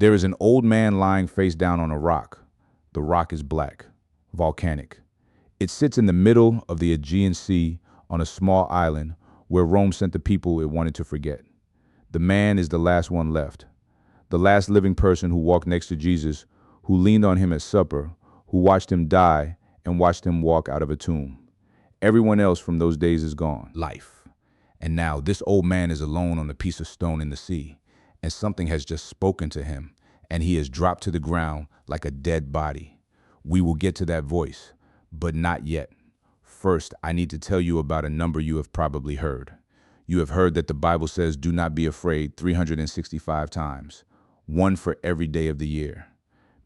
There is an old man lying face down on a rock. The rock is black, volcanic. It sits in the middle of the Aegean Sea on a small island where Rome sent the people it wanted to forget. The man is the last one left, the last living person who walked next to Jesus, who leaned on him at supper, who watched him die and watched him walk out of a tomb. Everyone else from those days is gone. Life. And now this old man is alone on a piece of stone in the sea, and something has just spoken to him, and he has dropped to the ground like a dead body. We will get to that voice, but not yet. First, I need to tell you about a number you have probably heard. You have heard that the Bible says, do not be afraid 365 times, one for every day of the year.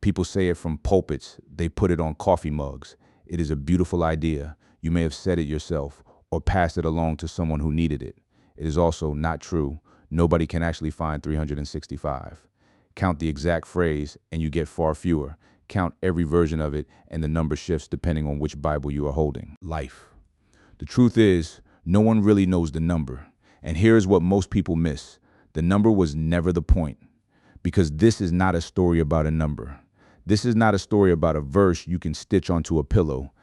People say it from pulpits, they put it on coffee mugs. It is a beautiful idea. You may have said it yourself or passed it along to someone who needed it. It is also not true. Nobody can actually find 365. Count the exact phrase and you get far fewer. Count every version of it and the number shifts depending on which Bible you are holding. Life. The truth is, no one really knows the number. And here's what most people miss. The number was never the point. Because this is not a story about a number. This is not a story about a verse you can stitch onto a pillow.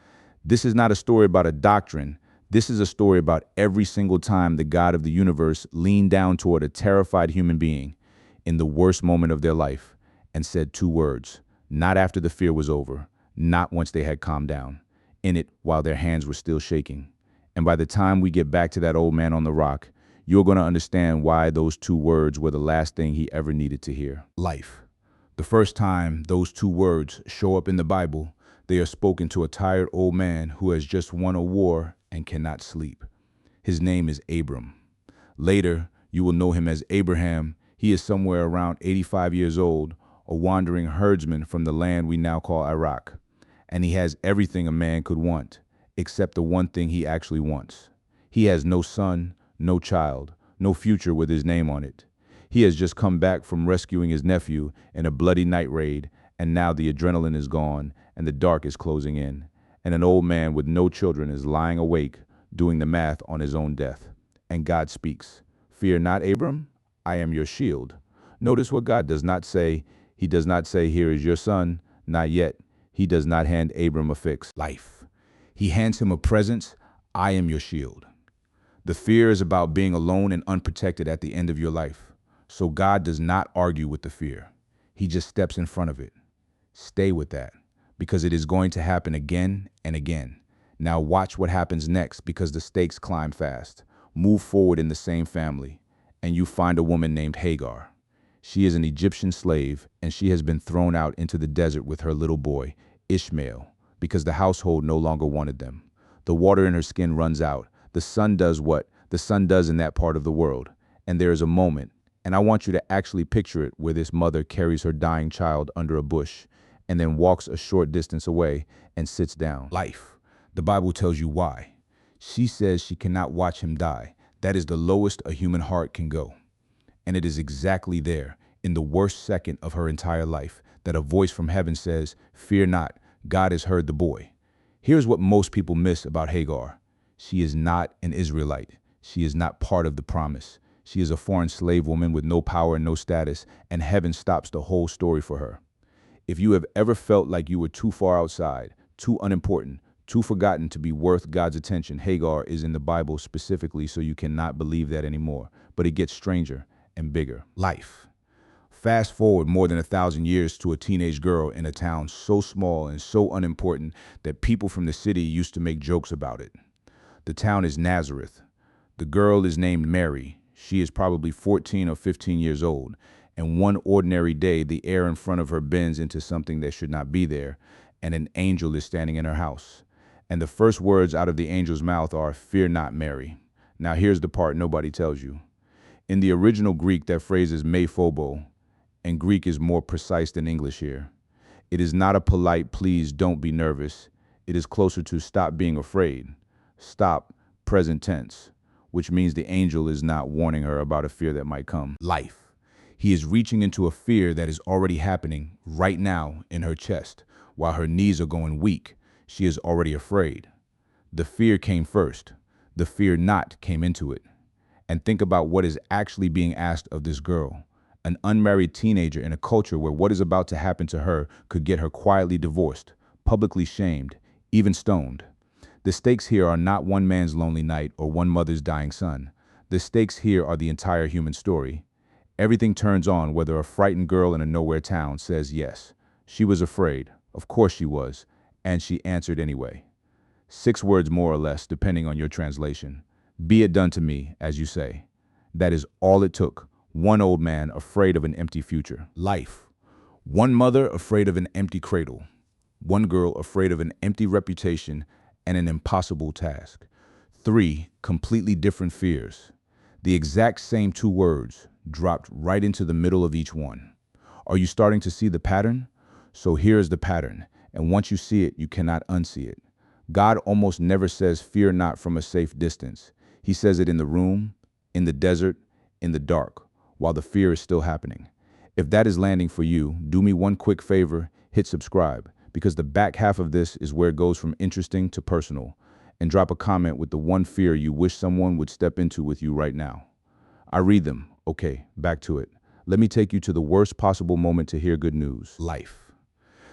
This is not a story about a doctrine. This is a story about every single time the God of the universe leaned down toward a terrified human being in the worst moment of their life and said two words, not after the fear was over, not once they had calmed down, in it while their hands were still shaking. And by the time we get back to that old man on the rock, you're going to understand why those two words were the last thing he ever needed to hear. Life. The first time those two words show up in the Bible, they are spoken to a tired old man who has just won a war and cannot sleep. His name is Abram. Later, you will know him as Abraham. He is somewhere around 85 years old, a wandering herdsman from the land we now call Iraq. And he has everything a man could want, except the one thing he actually wants. He has no son, no child, no future with his name on it. He has just come back from rescuing his nephew in a bloody night raid, and now the adrenaline is gone and the dark is closing in. And an old man with no children is lying awake, doing the math on his own death. And God speaks, "Fear not, Abram, I am your shield." Notice what God does not say. He does not say, "Here is your son," not yet. He does not hand Abram a fix. Life. He hands him a presence. I am your shield. The fear is about being alone and unprotected at the end of your life. So God does not argue with the fear. He just steps in front of it. Stay with that, because it is going to happen again and again. Now watch what happens next, because the stakes climb fast. Move forward in the same family, and you find a woman named Hagar. She is an Egyptian slave, and she has been thrown out into the desert with her little boy, Ishmael, because the household no longer wanted them. The water in her skin runs out. The sun does what the sun does in that part of the world. And there is a moment, and I want you to actually picture it, where this mother carries her dying child under a bush and then walks a short distance away and sits down. Life. The Bible tells you why. She says she cannot watch him die. That is the lowest a human heart can go. And it is exactly there, in the worst second of her entire life, that a voice from heaven says, "Fear not, God has heard the boy." Here's what most people miss about Hagar. She is not an Israelite. She is not part of the promise. She is a foreign slave woman with no power and no status, and heaven stops the whole story for her. If you have ever felt like you were too far outside, too unimportant, too forgotten to be worth God's attention, Hagar is in the Bible specifically, so you cannot believe that anymore. But it gets stranger and bigger. Life. Fast forward more than 1,000 years to a teenage girl in a town so small and so unimportant that people from the city used to make jokes about it. The town is Nazareth. The girl is named Mary. She is probably 14 or 15 years old. And one ordinary day, the air in front of her bends into something that should not be there, and an angel is standing in her house. And the first words out of the angel's mouth are, "Fear not, Mary." Now here's the part nobody tells you. In the original Greek, that phrase is me phobo, and Greek is more precise than English here. It is not a polite, "Please don't be nervous." It is closer to "stop being afraid." Stop, present tense, which means the angel is not warning her about a fear that might come. Life. He is reaching into a fear that is already happening right now in her chest. While her knees are going weak, she is already afraid. The fear came first. The fear not came into it. And think about what is actually being asked of this girl. an unmarried teenager in a culture where what is about to happen to her could get her quietly divorced, publicly shamed, even stoned. The stakes here are not one man's lonely night or one mother's dying son. The stakes here are the entire human story. Everything turns on whether a frightened girl in a nowhere town says yes. She was afraid. Of course she was. And she answered anyway. 6 words more or less, depending on your translation. Be it done to me, as you say. That is all it took. One old man afraid of an empty future. Life. One mother afraid of an empty cradle. One girl afraid of an empty reputation and an impossible task. 3 completely different fears. The exact same 2 words dropped right into the middle of each one. Are you starting to see the pattern? So here is the pattern, and once you see it, you cannot unsee it. God almost never says, "Fear not," from a safe distance. He says it in the room, in the desert, in the dark, while the fear is still happening. If that is landing for you, do me one quick favor, hit subscribe, because the back half of this is where it goes from interesting to personal, and drop a comment with the one fear you wish someone would step into with you right now. I read them. Okay, back to it. Let me take you to the worst possible moment to hear good news. Life.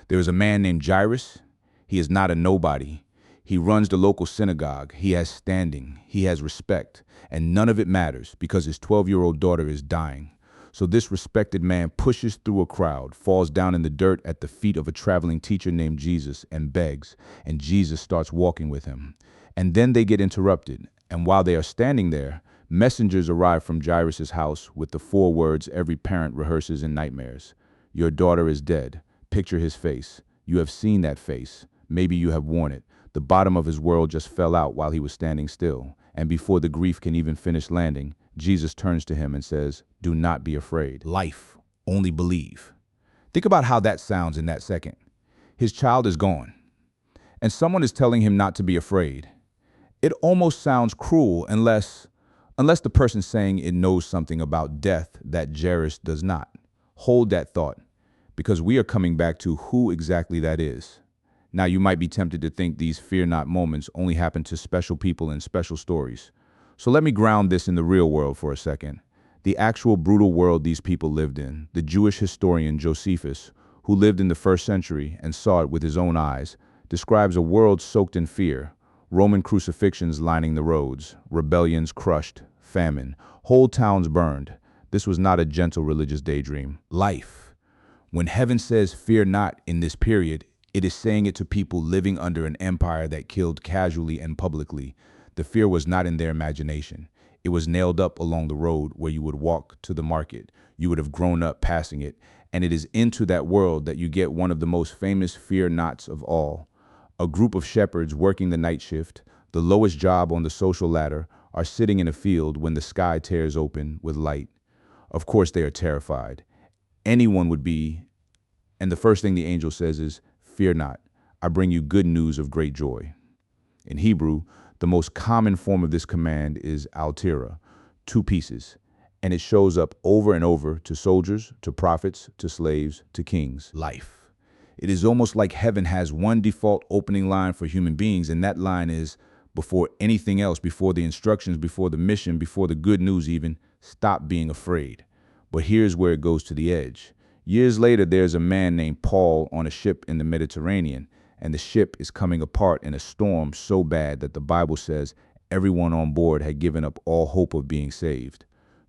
There is a man named Jairus. He is not a nobody. He runs the local synagogue. He has standing. He has respect. And none of it matters because his 12-year-old daughter is dying. So this respected man pushes through a crowd, falls down in the dirt at the feet of a traveling teacher named Jesus and begs, and Jesus starts walking with him. And then they get interrupted. And while they are standing there, messengers arrive from Jairus' house with the 4 words every parent rehearses in nightmares. Your daughter is dead. Picture his face. You have seen that face. Maybe you have worn it. The bottom of his world just fell out while he was standing still. And before the grief can even finish landing, Jesus turns to him and says, "Do not be afraid. Life, only believe." Think about how that sounds in that second. His child is gone, and someone is telling him not to be afraid. It almost sounds cruel unless the person saying it knows something about death that Jairus does not. Hold that thought, because we are coming back to who exactly that is. Now, you might be tempted to think these fear not moments only happen to special people in special stories. So let me ground this in the real world for a second. The actual brutal world these people lived in. The Jewish historian Josephus, who lived in the 1st century and saw it with his own eyes, describes a world soaked in fear. Roman crucifixions lining the roads, rebellions crushed, famine, whole towns burned. This was not a gentle religious daydream. Life. When heaven says fear not in this period, it is saying it to people living under an empire that killed casually and publicly. The fear was not in their imagination. It was nailed up along the road where you would walk to the market. You would have grown up passing it. And it is into that world that you get one of the most famous fear nots of all. A group of shepherds working the night shift, the lowest job on the social ladder, are sitting in a field when the sky tears open with light. Of course they are terrified. Anyone would be. And the first thing the angel says is, "Fear not, I bring you good news of great joy." In Hebrew, the most common form of this command is altera, 2 pieces, and it shows up over and over to soldiers, to prophets, to slaves, to kings. Life. It is almost like heaven has one default opening line for human beings, and that line is, before anything else, before the instructions, before the mission, before the good news even, stop being afraid. But here's where it goes to the edge. Years later, there's a man named Paul on a ship in the Mediterranean, and the ship is coming apart in a storm so bad that the Bible says everyone on board had given up all hope of being saved.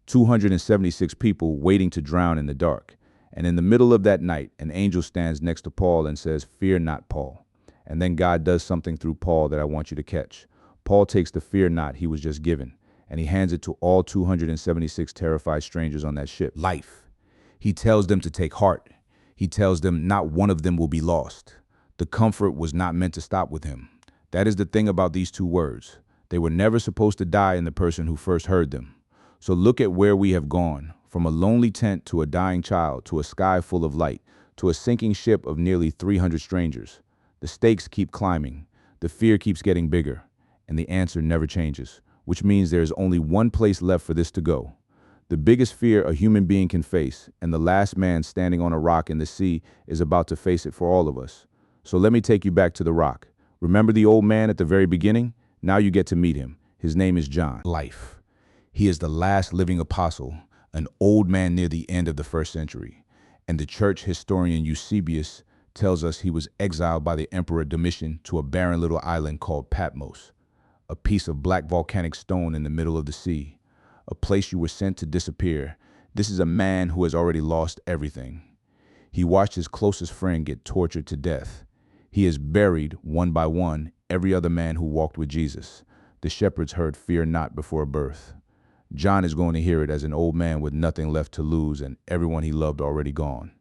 276 people waiting to drown in the dark. And in the middle of that night, an angel stands next to Paul and says, "Fear not, Paul." And then God does something through Paul that I want you to catch. Paul takes the fear not he was just given, and he hands it to all 276 terrified strangers on that ship. Life. He tells them to take heart. He tells them not one of them will be lost. The comfort was not meant to stop with him. That is the thing about these 2 words. They were never supposed to die in the person who first heard them. So look at where we have gone, from a lonely tent to a dying child, to a sky full of light, to a sinking ship of nearly 300 strangers. The stakes keep climbing. The fear keeps getting bigger. And the answer never changes, which means there is only one place left for this to go. The biggest fear a human being can face, and the last man standing on a rock in the sea is about to face it for all of us. So let me take you back to the rock. Remember the old man at the very beginning? Now you get to meet him. His name is John. Life. He is the last living apostle, an old man near the end of the first century. And the church historian Eusebius tells us he was exiled by the Emperor Domitian to a barren little island called Patmos, a piece of black volcanic stone in the middle of the sea, a place you were sent to disappear. This is a man who has already lost everything. He watched his closest friend get tortured to death. He has buried, one by one, every other man who walked with Jesus. The shepherds heard fear not before birth. John is going to hear it as an old man with nothing left to lose and everyone he loved already gone.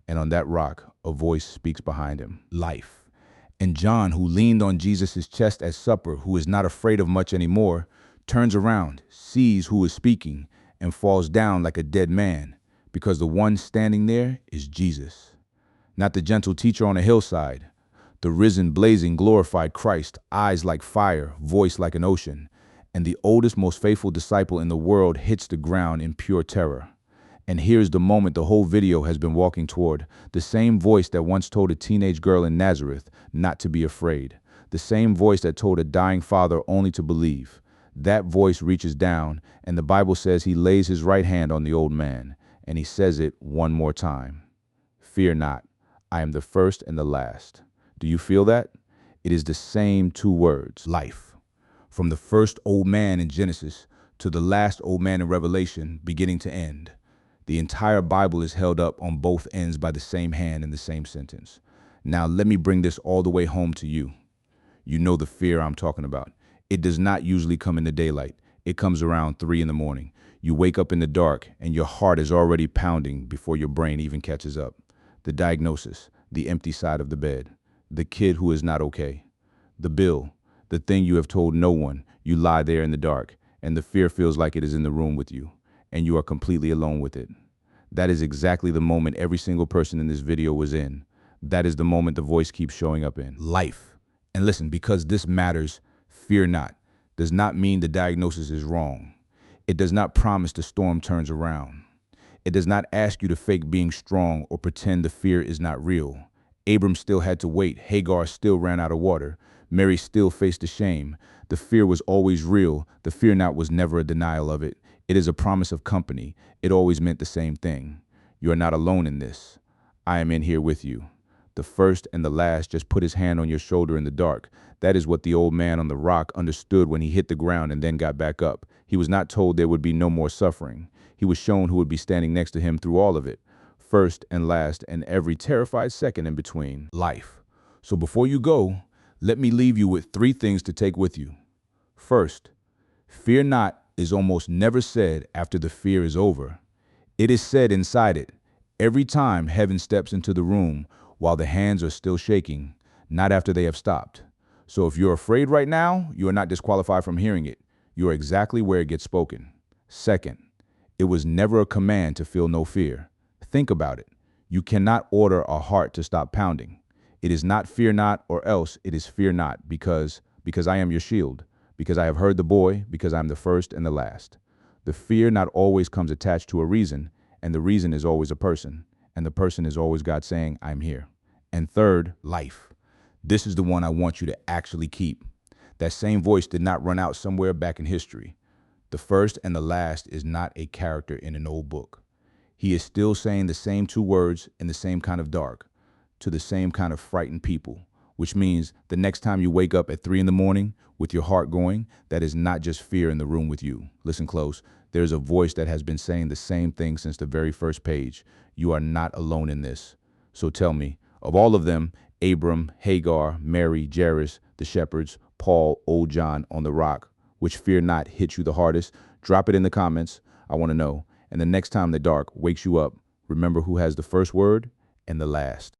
And on that rock, a voice speaks behind him, life. And John, who leaned on Jesus' chest at supper, who is not afraid of much anymore, turns around, sees who is speaking, and falls down like a dead man, because the one standing there is Jesus. Not the gentle teacher on a hillside, the risen, blazing, glorified Christ, eyes like fire, voice like an ocean. And the oldest, most faithful disciple in the world hits the ground in pure terror. And here's the moment the whole video has been walking toward, the same voice that once told a teenage girl in Nazareth not to be afraid, the same voice that told a dying father only to believe. That voice reaches down, and the Bible says he lays his right hand on the old man, and he says it one more time. Fear not, I am the first and the last. Do you feel that? It is the same two words, life. From the first old man in Genesis to the last old man in Revelation, beginning to end. The entire Bible is held up on both ends by the same hand in the same sentence. Now let me bring this all the way home to you. You know the fear I'm talking about. It does not usually come in the daylight. It comes around 3 in the morning. You wake up in the dark and your heart is already pounding before your brain even catches up. The diagnosis, the empty side of the bed, the kid who is not okay, the bill, the thing you have told no one. You lie there in the dark and the fear feels like it is in the room with you and you are completely alone with it. That is exactly the moment every single person in this video was in. That is the moment the voice keeps showing up in. Life. And listen, because this matters, fear not does not mean the diagnosis is wrong. It does not promise the storm turns around. It does not ask you to fake being strong or pretend the fear is not real. Abram still had to wait. Hagar still ran out of water. Mary still faced the shame. The fear was always real. The fear not was never a denial of it. It is a promise of company. It always meant the same thing. You are not alone in this. I am in here with you. The first and the last just put his hand on your shoulder in the dark. That is what the old man on the rock understood when he hit the ground and then got back up. He was not told there would be no more suffering. He was shown who would be standing next to him through all of it. First and last and every terrified second in between, life. So before you go, let me leave you with 3 things to take with you. First, fear not is almost never said after the fear is over. It is said inside it, every time heaven steps into the room while the hands are still shaking, not after they have stopped. So if you're afraid right now, you are not disqualified from hearing it. You are exactly where it gets spoken. Second, it was never a command to feel no fear. Think about it. You cannot order a heart to stop pounding. It is not fear not or else it is fear not because I am your shield, because I have heard the boy, because I am the first and the last. The fear not always comes attached to a reason, and the reason is always a person, and the person is always God saying, I'm here. And third, life. This is the one I want you to actually keep. That same voice did not run out somewhere back in history. The first and the last is not a character in an old book. He is still saying the same 2 words in the same kind of dark, to the same kind of frightened people, which means the next time you wake up at 3 in the morning with your heart going, that is not just fear in the room with you. Listen close. There's a voice that has been saying the same thing since the very first page. You are not alone in this. So tell me, of all of them, Abram, Hagar, Mary, Jairus, the shepherds, Paul, old John on the rock, which fear not hit you the hardest? Drop it in the comments. I want to know. And the next time the dark wakes you up, remember who has the first word and the last.